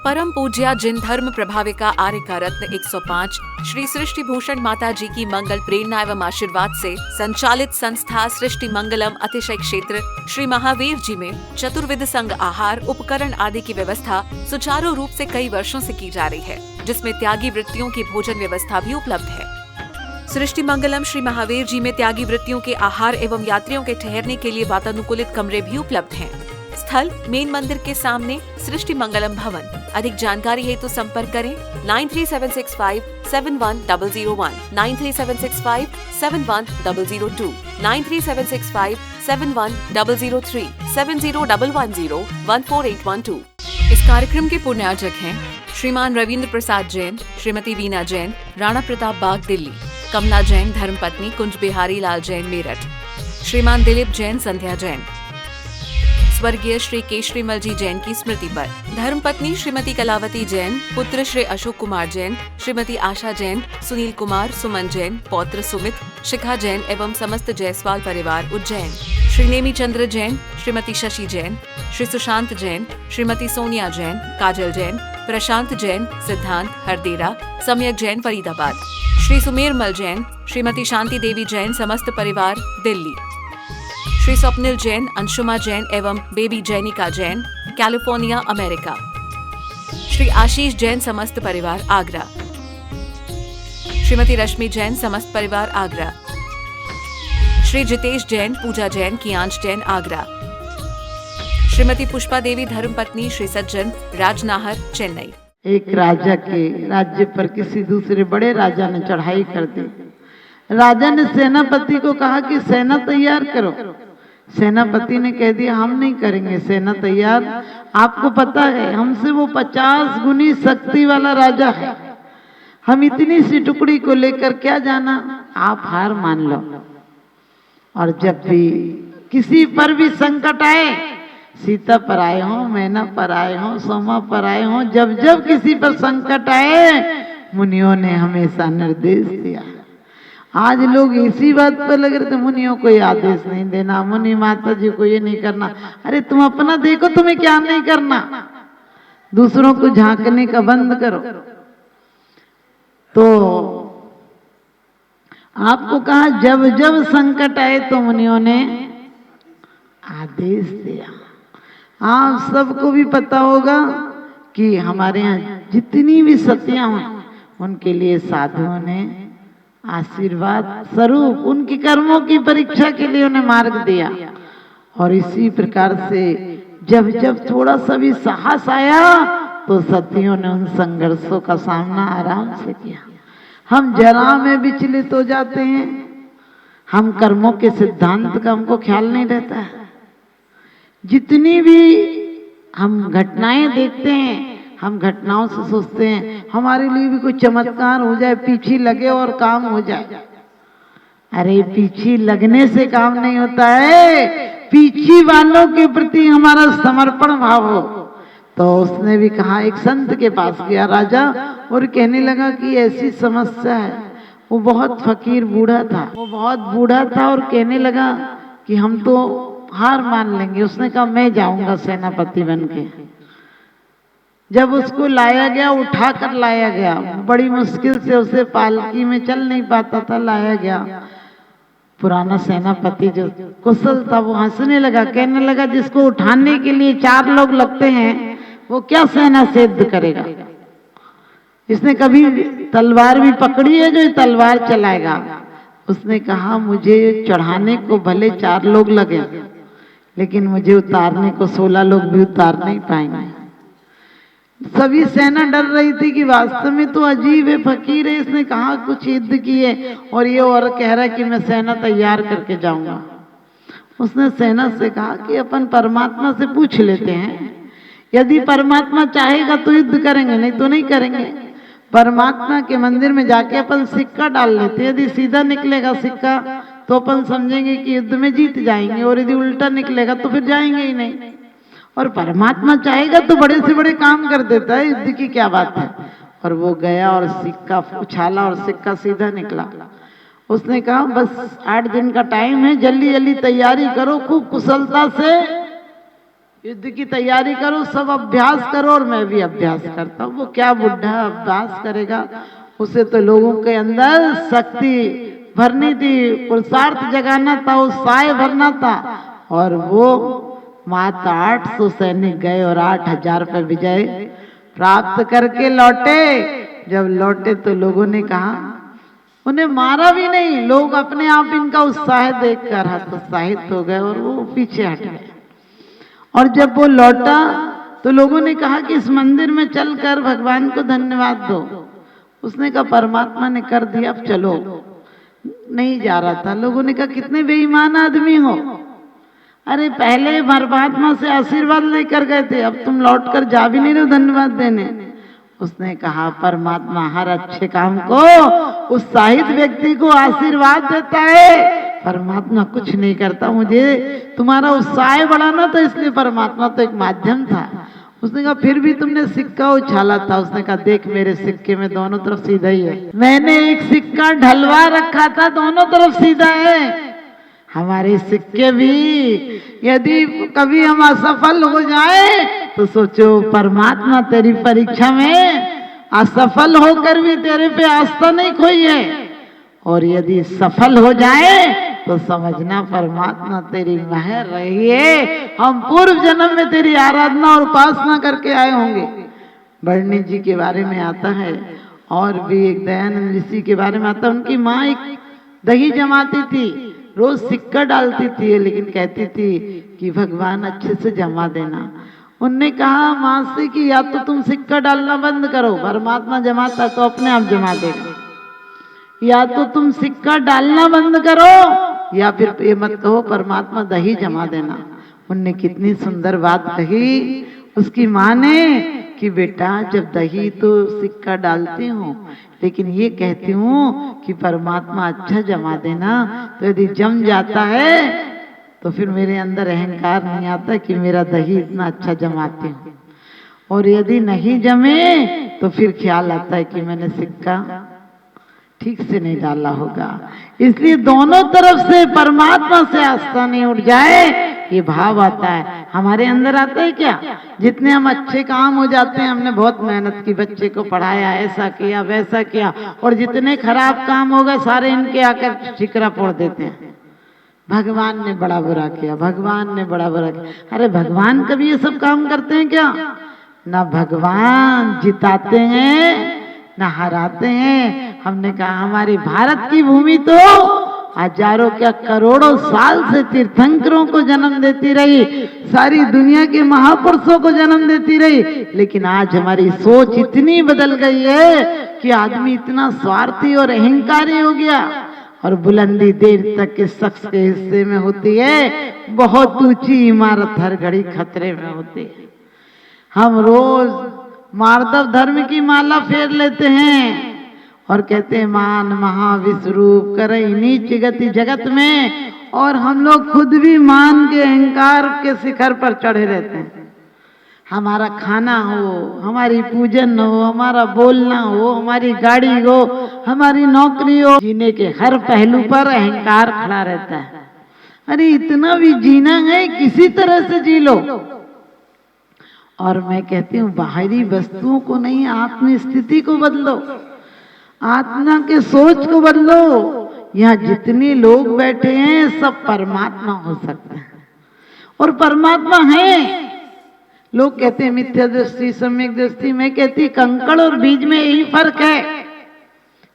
परम पूज्या जिन धर्म प्रभाविका आर्य का रत्न 105 श्री सृष्टि भूषण माता जी की मंगल प्रेरणा एवं आशीर्वाद से संचालित संस्था सृष्टि मंगलम अतिशय क्षेत्र श्री महावीर जी में चतुर्विध संघ आहार उपकरण आदि की व्यवस्था सुचारू रूप से कई वर्षों से की जा रही है, जिसमें त्यागी वृत्तियों की भोजन व्यवस्था भी उपलब्ध है। सृष्टि मंगलम श्री महावीर जी में त्यागी वृत्तियों के आहार एवं यात्रियों के ठहरने के लिए वातानुकूलित कमरे भी उपलब्ध हैं। स्थल मेन मंदिर के सामने सृष्टि मंगलम भवन। अधिक जानकारी हेतु संपर्क करें 9376571001, 9376571002, 9376571003, 7011014812। इस कार्यक्रम के पुण्यार्चक हैं श्रीमान रविंद्र प्रसाद जैन, श्रीमती वीना जैन, राणा प्रताप बाग दिल्ली, कमला जैन धर्मपत्नी, कुंज बिहारी लाल जैन मेरठ, श्रीमान दिलीप जैन, संध्या जैन। स्वर्गीय श्री केशरीमल जी जैन की स्मृति पर धर्मपत्नी श्रीमती कलावती जैन, पुत्र श्री अशोक कुमार जैन, श्रीमती आशा जैन, सुनील कुमार, सुमन जैन, पौत्र सुमित, शिखा जैन एवं समस्त जायसवाल परिवार उज्जैन। श्री नेमी चंद्र जैन, श्रीमती शशि जैन, श्री सुशांत जैन, श्रीमती सोनिया जैन, काजल जैन, प्रशांत जैन, सिद्धांत हरदेरा, सम्यक जैन फरीदाबाद, श्री सुमेरमल जैन, श्रीमती शांति देवी जैन, समस्त परिवार दिल्ली, श्री स्वप्निल जैन, अंशुमा जैन एवं baby Jainika Jain, California, America, Shri Ashish Jain, समस्त परिवार आगरा, श्रीमती रश्मि जैन, समस्त परिवार आगरा, श्री जितेश जैन, पूजा जैन, कियांश जैन, आगरा, श्रीमती पुष्पा देवी धर्मपत्नी, श्री सज्जन राजनाहर, चेन्नई। एक राजा के राज्य पर किसी दूसरे बड़े राजा ने चढ़ाई कर दी। राजा ने सेनापति को कहा कि सेना तैयार करो। सेनापति ने कह दिया हम नहीं करेंगे सेना तैयार, आपको पता है हमसे वो 50 गुनी शक्ति वाला राजा है, हम इतनी सी टुकड़ी को लेकर क्या जाना, आप हार मान लो। और जब भी किसी पर भी संकट आए, सीता पर आए हो, मैना पर आए हो, सोमा पर आए हो, जब जब किसी पर संकट आए मुनियों ने हमेशा निर्देश दिया। आज लोग इसी बात पर लग रहे थे मुनियों को ये आदेश नहीं देना, मुनि माता जी को ये नहीं करना। अरे तुम अपना देखो तुम्हें क्या नहीं करना, दूसरों को झांकने का बंद करो। तो आपको कहा जब जब संकट आए तो मुनियों ने आदेश दिया। आप सबको भी पता होगा कि हमारे यहाँ जितनी भी सतियां हुई उनके लिए साधुओं ने आशीर्वाद स्वरूप उनके कर्मों की परीक्षा के लिए उन्हें मार्ग दिया। और इसी प्रकार से जब जब थोड़ा सा भी साहस आया तो सतियों ने उन संघर्षों का सामना आराम से किया। हम जरा में विचलित हो जाते हैं, हम कर्मों के सिद्धांत का हमको ख्याल नहीं रहता है। जितनी भी हम घटनाएं देखते हैं, हम घटनाओं से सोचते हैं हमारे लिए भी कोई चमत्कार हो जाए, पीछे लगे और काम हो जाए। अरे पीछे लगने से काम नहीं होता है, पीछे वालों के प्रति हमारा समर्पण भाव हो। तो उसने भी कहा, एक संत के पास गया राजा और कहने लगा कि ऐसी समस्या है। वो बहुत फकीर बूढ़ा था, और कहने लगा कि हम तो हार मान लेंगे। उसने कहा मैं जाऊंगा सेनापति बनके। जब उसको लाया गया, उठा कर लाया गया, बड़ी मुश्किल से उसे पालकी में चल नहीं पाता था, लाया गया। पुराना सेनापति जो कुशल था वो हंसने लगा, कहने लगा जिसको उठाने के लिए 4 लोग लगते हैं वो क्या सेना सिद्ध करेगा। इसने कभी तलवार भी पकड़ी है जो तलवार चलाएगा। उसने कहा मुझे चढ़ाने को भले 4 लोग लगे, लेकिन मुझे उतारने को 16 लोग भी उतार नहीं पाएंगे। सभी सेना डर रही थी कि वास्तव में तो अजीब है, फकीर है, इसने कहा कुछ युद्ध किए और ये और कह रहा है कि मैं सेना तैयार करके जाऊंगा। उसने सेना से कहा कि अपन परमात्मा से पूछ लेते हैं, यदि परमात्मा चाहेगा तो युद्ध करेंगे, नहीं तो नहीं करेंगे। परमात्मा के मंदिर में जाके अपन सिक्का डाल लेते हैं, यदि सीधा निकलेगा सिक्का तो अपन समझेंगे कि युद्ध में जीत जाएंगे, और यदि उल्टा निकलेगा तो फिर जाएंगे ही नहीं। और परमात्मा चाहेगा तो बड़े से बड़े काम कर देता है, युद्ध की क्या बात है। और वो गया और सिक्का उछाला और सिक्का सीधा निकला। उसने कहा बस 8 दिन का टाइम है, जल्दी जल्दी तैयारी करो, खूब कुशलता से युद्ध की तैयारी करो, सब अभ्यास करो और मैं भी अभ्यास करता हूँ। वो क्या बुढ़ा अभ्यास करेगा, उसे तो लोगों के अंदर शक्ति भरनी थी, पुरुषार्थ जगाना था, उत्साह भरना था। और वो मात्र 800 सैनिक गए और 8000 पे विजय प्राप्त करके लौटे। जब लौटे तो लोगों ने कहा, उन्हें मारा भी नहीं, लोग अपने आप इनका उत्साह देखकर हतोत्साहित हो गए और वो पीछे हट गए। और जब वो लौटा तो लोगों ने कहा कि इस मंदिर में चलकर भगवान को धन्यवाद दो। उसने कहा परमात्मा ने कर दिया, अब चलो। नहीं जा रहा था। लोगों ने कहा कितने बेईमान आदमी हो, अरे पहले परमात्मा से आशीर्वाद लेकर गए थे, अब तुम लौट कर जा भी नहीं रहे धन्यवाद देने। उसने कहा परमात्मा हर अच्छे काम को उत्साहित व्यक्ति को आशीर्वाद देता है, परमात्मा कुछ नहीं करता। मुझे तुम्हारा उत्साह बढ़ाना था, इसलिए परमात्मा तो एक माध्यम था। उसने कहा फिर भी तुमने सिक्का उछाला था। उसने कहा देख मेरे सिक्के में दोनों तरफ सीधा ही है, मैंने एक सिक्का ढलवा रखा था, दोनों तरफ सीधा है। हमारे सिक्के भी यदि कभी हम असफल हो जाए तो सोचो परमात्मा तेरी परीक्षा में असफल होकर भी तेरे पे आस्था नहीं खोई है, और यदि सफल हो जाए तो समझना परमात्मा तेरी मेहर रही है, हम पूर्व जन्म में तेरी आराधना और उपासना करके आए होंगे। बरनी जी के बारे में आता है, और भी एक दयानंद ऋषि के बारे में आता है। उनकी माँ एक दही जमाती थी, रोज सिक्का डालती थी, लेकिन कहती थी कि भगवान अच्छे से जमा देना। उनने कहा माँ से कि या तो तुम सिक्का डालना बंद करो, परमात्मा जमाता तो अपने आप जमा देगा, या तो तुम सिक्का डालना बंद करो, या फिर ये मत कहो परमात्मा दही जमा देना। उनने कितनी सुंदर बात कही उसकी माँ ने कि बेटा जब दही तो सिक्का डालती हूँ, लेकिन ये कहती हूँ कि परमात्मा अच्छा जमा देना। तो यदि जम जाता है तो फिर मेरे अंदर अहंकार नहीं आता कि मेरा दही इतना अच्छा जमाती हूँ, और यदि नहीं जमे तो फिर ख्याल आता है कि मैंने सिक्का ठीक से नहीं डाला होगा। इसलिए दोनों तरफ से परमात्मा से आस्था नहीं उठ जाए, ये भाव आता है। हमारे अंदर आता है क्या, जितने हम अच्छे काम हो जाते हैं, हमने बहुत मेहनत की, बच्चे को पढ़ाया, ऐसा किया वैसा किया, और जितने खराब काम हो गए सारे इनके आकर ठिकरा फोड़ देते हैं। भगवान ने बड़ा बुरा किया, भगवान ने बड़ा बुरा किया। अरे भगवान कभी ये सब काम करते हैं क्या? ना भगवान जिताते हैं ना हराते हैं। हमने कहा हमारी भारत की भूमि तो हजारों क्या करोड़ों साल से तीर्थंकरों को जन्म देती रही, सारी दुनिया के महापुरुषों को जन्म देती रही, लेकिन आज हमारी सोच इतनी बदल गई है कि आदमी इतना स्वार्थी और अहंकारी हो गया, और बुलंदी देर तक के शख्स के हिस्से में होती है, बहुत ऊंची इमारत हर घड़ी खतरे में होती है। हम रोज मार्दव धर्म की माला फेर लेते हैं और कहते हैं मान महाविश्वरूप करे नीच गति जगत में, और हम लोग खुद भी मान के अहंकार के शिखर पर चढ़े रहते हैं। हमारा खाना हो, हमारी पूजन हो, हमारा बोलना हो, हमारी गाड़ी हो, हमारी नौकरी हो, जीने के हर पहलू पर अहंकार खड़ा रहता है। अरे इतना भी जीना है, किसी तरह से जी लो। और मैं कहती हूँ बाहरी वस्तुओं को नहीं, आत्म स्थिति को बदलो, आत्मा के सोच को बदलो। यहाँ जितने लोग बैठे हैं सब परमात्मा हो सकते हैं, और परमात्मा है। लोग कहते हैं मिथ्या दृष्टि सम्यक दृष्टि, मैं कहती कंकड़ और बीज में यही फर्क है।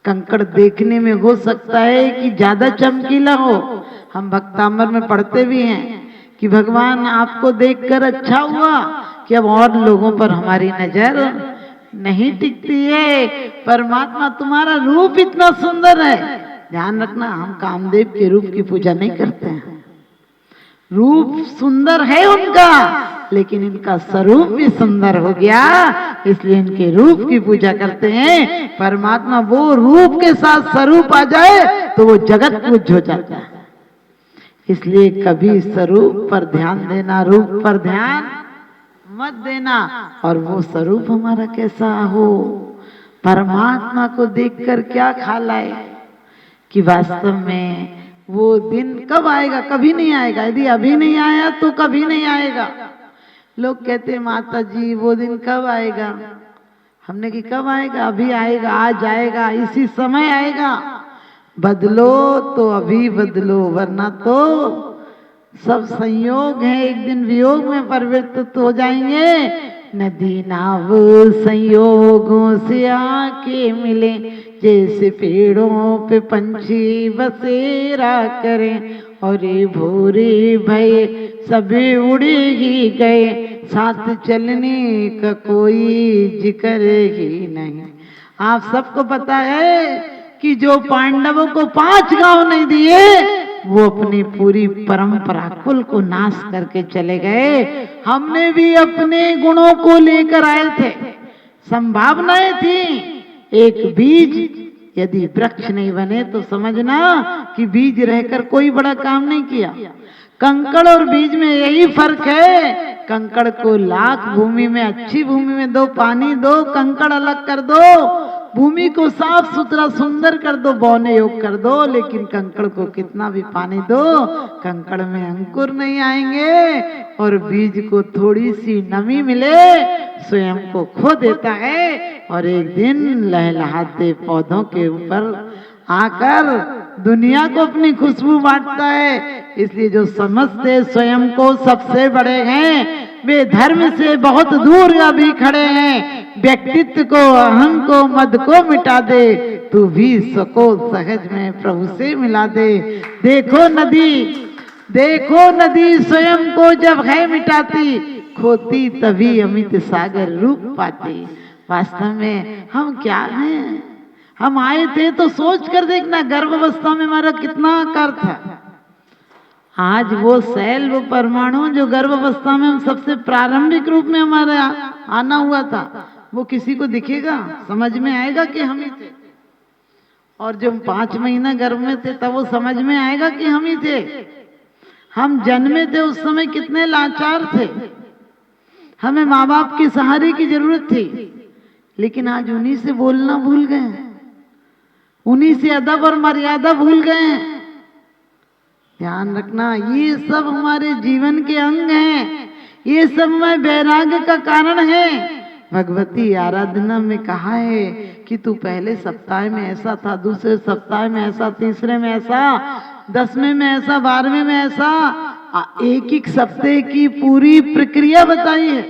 कंकड़ देखने में हो सकता है कि ज्यादा चमकीला हो, हम भक्तामर में पढ़ते भी हैं कि भगवान आपको देखकर अच्छा हुआ कि अब और लोगों पर हमारी नजर नहीं टिकती है। परमात्मा तुम्हारा रूप इतना सुंदर है, ध्यान रखना हम कामदेव के रूप की पूजा नहीं करते हैं। रूप सुंदर है उनका, लेकिन इनका स्वरूप भी सुंदर हो गया, इसलिए इनके रूप की पूजा करते हैं। परमात्मा वो रूप के साथ स्वरूप आ जाए तो वो जगत पूज्य हो जाता है। इसलिए कभी स्वरूप पर ध्यान देना, रूप पर ध्यान मत देना। और वो स्वरूप हमारा कैसा हो, परमात्मा को देखकर क्या ख्याल आए कि वास्तव में वो दिन कब आएगा, कभी नहीं आएगा। यदि अभी नहीं आया तो कभी नहीं आएगा। लोग कहते माता जी वो दिन कब आएगा? हमने कि कब आएगा? अभी आएगा, आज आएगा, इसी समय आएगा। बदलो तो अभी बदलो, वरना तो सब संयोग है, एक दिन वियोग में परिवर्तित हो जाएंगे। नदी नाव संयोगों से आके मिले, जैसे पेड़ों पे पंछी बसेरा करें, और ये भोरे भय सभी उड़े ही गए, साथ चलने का कोई जिक्र ही नहीं। आप सबको पता है कि जो पांडवों को 5 गांव नहीं दिए, वो अपनी पूरी परंपरा कुल को नाश करके चले गए। हमने भी अपने गुणों को लेकर आए थे, संभावनाएं थी। एक बीज यदि वृक्ष नहीं बने तो समझना कि बीज रहकर कोई बड़ा काम नहीं किया। कंकड़ और बीज में यही फर्क है। कंकड़ को लाख भूमि में, अच्छी भूमि में दो, पानी दो, कंकड़ अलग कर दो, भूमि को साफ सुथरा सुंदर कर दो, बौने योग कर दो, लेकिन कंकड़ को कितना भी पानी दो, कंकड़ में अंकुर नहीं आएंगे। और बीज को थोड़ी सी नमी मिले, स्वयं को खो देता है और एक दिन लहलहाते पौधों के ऊपर आकर दुनिया को अपनी खुशबू बांटता है। इसलिए जो समझते स्वयं को सबसे बड़े हैं, वे धर्म से बहुत दूर अभी खड़े हैं। व्यक्तित्व को, अहं को, मद को मिटा दे, तू भी सको सहज में प्रभु से मिला दे। देखो नदी स्वयं को जब है मिटाती, खोती तभी अमित सागर रूप पाती। वास्तव में हम क्या हैं? हम आए थे तो सोच कर देखना, गर्भावस्था में हमारा कितना आकार था। आज वो सेल, वो परमाणु जो गर्भावस्था में हम सबसे प्रारंभिक रूप में हमारा आना हुआ था, वो किसी को दिखेगा? समझ में आएगा कि हम ही थे? और जब 5 महीना गर्भ में थे तब वो समझ में आएगा कि हम ही थे? हम जन्मे थे उस समय कितने लाचार थे, हमें माँ बाप के सहारे की जरूरत थी, लेकिन आज उन्हीं से बोलना भूल गए, उन्हीं से अदब और मर्यादा भूल गए। ध्यान रखना, ये सब हमारे जीवन के अंग हैं, ये सब में वैराग्य का कारण है। भगवती आराधना में कहा है कि तू पहले सप्ताह में ऐसा था, दूसरे सप्ताह में ऐसा, तीसरे में ऐसा, 10वें में ऐसा, 12वें में ऐसा, एक एक सप्ताह की पूरी प्रक्रिया बताई है।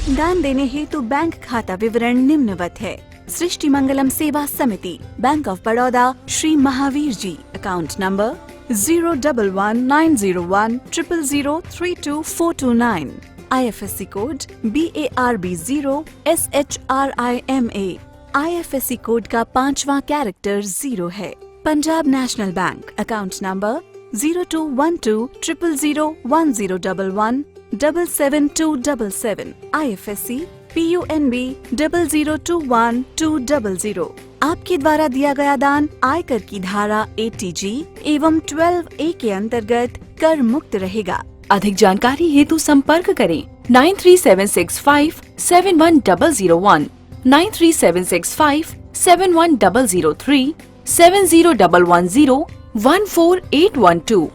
दान देने हेतु बैंक खाता विवरण निम्नवत है। सृष्टि Mangalam Seva Samiti, bank of Baroda, Shri Mahavir ji, account number 011901000322429, IFSC code BARB0 SHRIMA, IFSC code का 5वां कैरेक्टर 0 है। Punjab national bank, account number 0212000101 77277, IFSC PUNB 0021200। आपके द्वारा दिया गया दान आयकर की धारा 80G एवं 12A के अंतर्गत कर मुक्त रहेगा। अधिक जानकारी हेतु संपर्क करें 9376571001, 9376571003, 7011014812।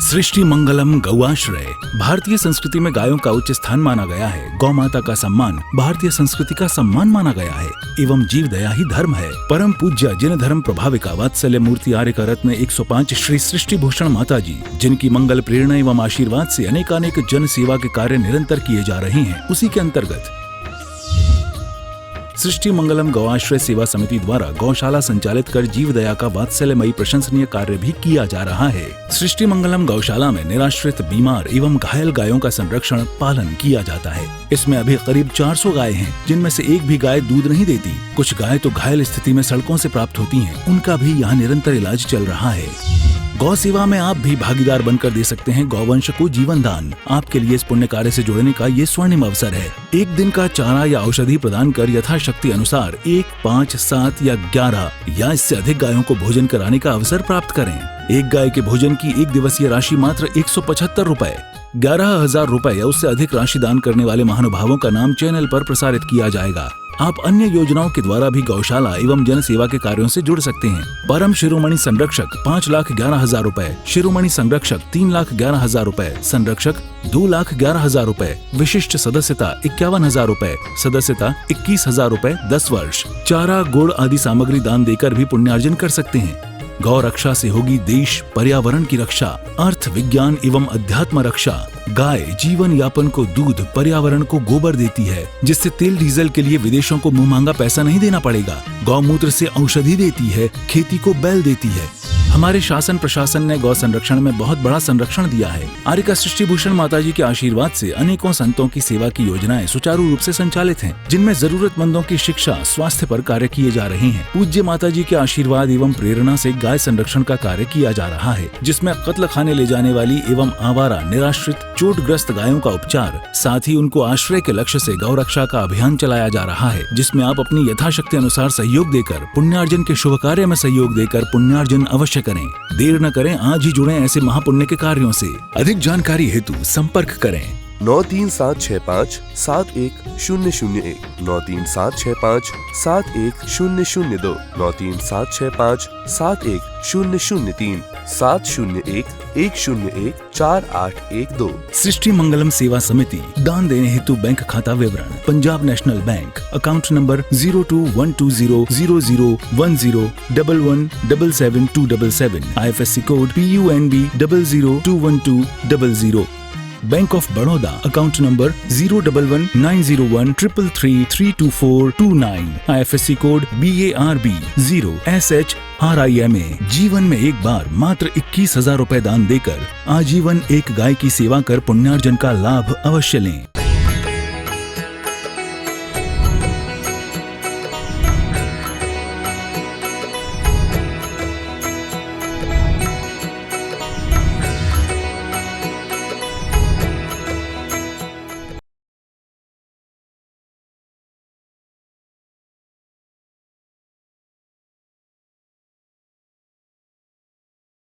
सृष्टि मंगलम गौआश्रय भारतीय संस्कृति में गायों का उच्च स्थान माना गया है। गौ माता का सम्मान भारतीय संस्कृति का सम्मान माना गया है एवं जीव दया ही धर्म है। परम पूज्य जिन धर्म प्रभाविका वात्सल्य मूर्ति आर्य का रत्न 105 श्री सृष्टि भूषण माता जी, जिनकी मंगल प्रेरणा एवं आशीर्वाद से अनेकानेक जन सेवा के कार्य निरंतर किए जा रहे हैं, उसी के अंतर्गत सृष्टि मंगलम गौआश्रय सेवा समिति द्वारा गौशाला संचालित कर जीव दया का वात्सल्यमयी प्रशंसनीय कार्य भी किया जा रहा है। सृष्टि मंगलम गौशाला में निराश्रित, बीमार एवं घायल गायों का संरक्षण पालन किया जाता है। इसमें अभी करीब 400 गाय हैं, जिनमें से एक भी गाय दूध नहीं देती। कुछ गाय तो घायल स्थिति में सड़कों से प्राप्त होती हैं, उनका भी यहाँ निरंतर इलाज चल रहा है। गौ सेवा में आप भी भागीदार बनकर दे सकते हैं गौवंश को जीवन दान। आपके लिए इस पुण्य कार्य से जुड़ने का ये स्वर्णिम अवसर है। एक दिन का चारा या औषधि प्रदान कर यथाशक्ति अनुसार 1, 5, 7 या 11 या इससे अधिक गायों को भोजन कराने का अवसर प्राप्त करें। एक गाय के भोजन की 1 दिवसीय राशि मात्र 175 रुपए। 11,000 रुपए या उससे अधिक राशि दान करने वाले महानुभावों का नाम चैनल पर प्रसारित किया जाएगा। आप अन्य योजनाओं के द्वारा भी गौशाला एवं जन सेवा के कार्यों से जुड़ सकते हैं। परम शिरोमणि संरक्षक 5,11,000 रूपए, शिरोमणि संरक्षक 3,11,000 रूपए, संरक्षक 2,11,000 रूपए, विशिष्ट सदस्यता 51,000 रूपए, सदस्यता 21,000 रूपए 10 वर्ष। चारा, गुड़ आदि सामग्री दान देकर भी पुण्यार्जन कर सकते हैं। गौ रक्षा से होगी देश पर्यावरण की रक्षा, अर्थ विज्ञान एवं अध्यात्म रक्षा। गाय जीवन यापन को दूध, पर्यावरण को गोबर देती है, जिससे तेल डीजल के लिए विदेशों को मुंह मांगा पैसा नहीं देना पड़ेगा। गौमूत्र से औषधि देती है, खेती को बैल देती है। हमारे शासन प्रशासन ने गौ संरक्षण में बहुत बड़ा संरक्षण दिया है। आर्यका सृष्टि भूषण माताजी के आशीर्वाद से अनेकों संतों की सेवा की योजनाएं सुचारू रूप से संचालित हैं, जिनमें जरूरतमंदों की शिक्षा, स्वास्थ्य पर कार्य किए जा रहे हैं। पूज्य माताजी के आशीर्वाद एवं प्रेरणा से गाय संरक्षण का कार्य किया जा रहा है, जिसमें कत्ल खाने ले जाने वाली एवं आवारा, निराश्रित, चोटग्रस्त गायों का उपचार, साथ ही उनको आश्रय के लक्ष्य से गौ रक्षा का अभियान चलाया जा रहा है, जिसमें आप अपनी यथाशक्ति अनुसार सहयोग देकर पुण्यार्जन के शुभ कार्य में सहयोग देकर पुण्यार्जन अवश्य करें। देर न करें, आज ही जुड़ें ऐसे महापुण्य के कार्यों से। अधिक जानकारी हेतु संपर्क करें 9376571001, 9376571002, 9376571003, 701-101-4812। सृष्टि मंगलम सेवा समिति, दान देने हेतु बैंक खाता विवरण: Punjab national bank, account number 0212001011777277, IFSC code PUNB 0021200। Bank of Baroda, account number 0119013332429, IFSC code BARB 0SHRIMA। जीवन में एक बार मात्र 21,000 रूपए दान देकर आजीवन एक गाय की सेवा कर पुण्यार्जन का लाभ अवश्य लें।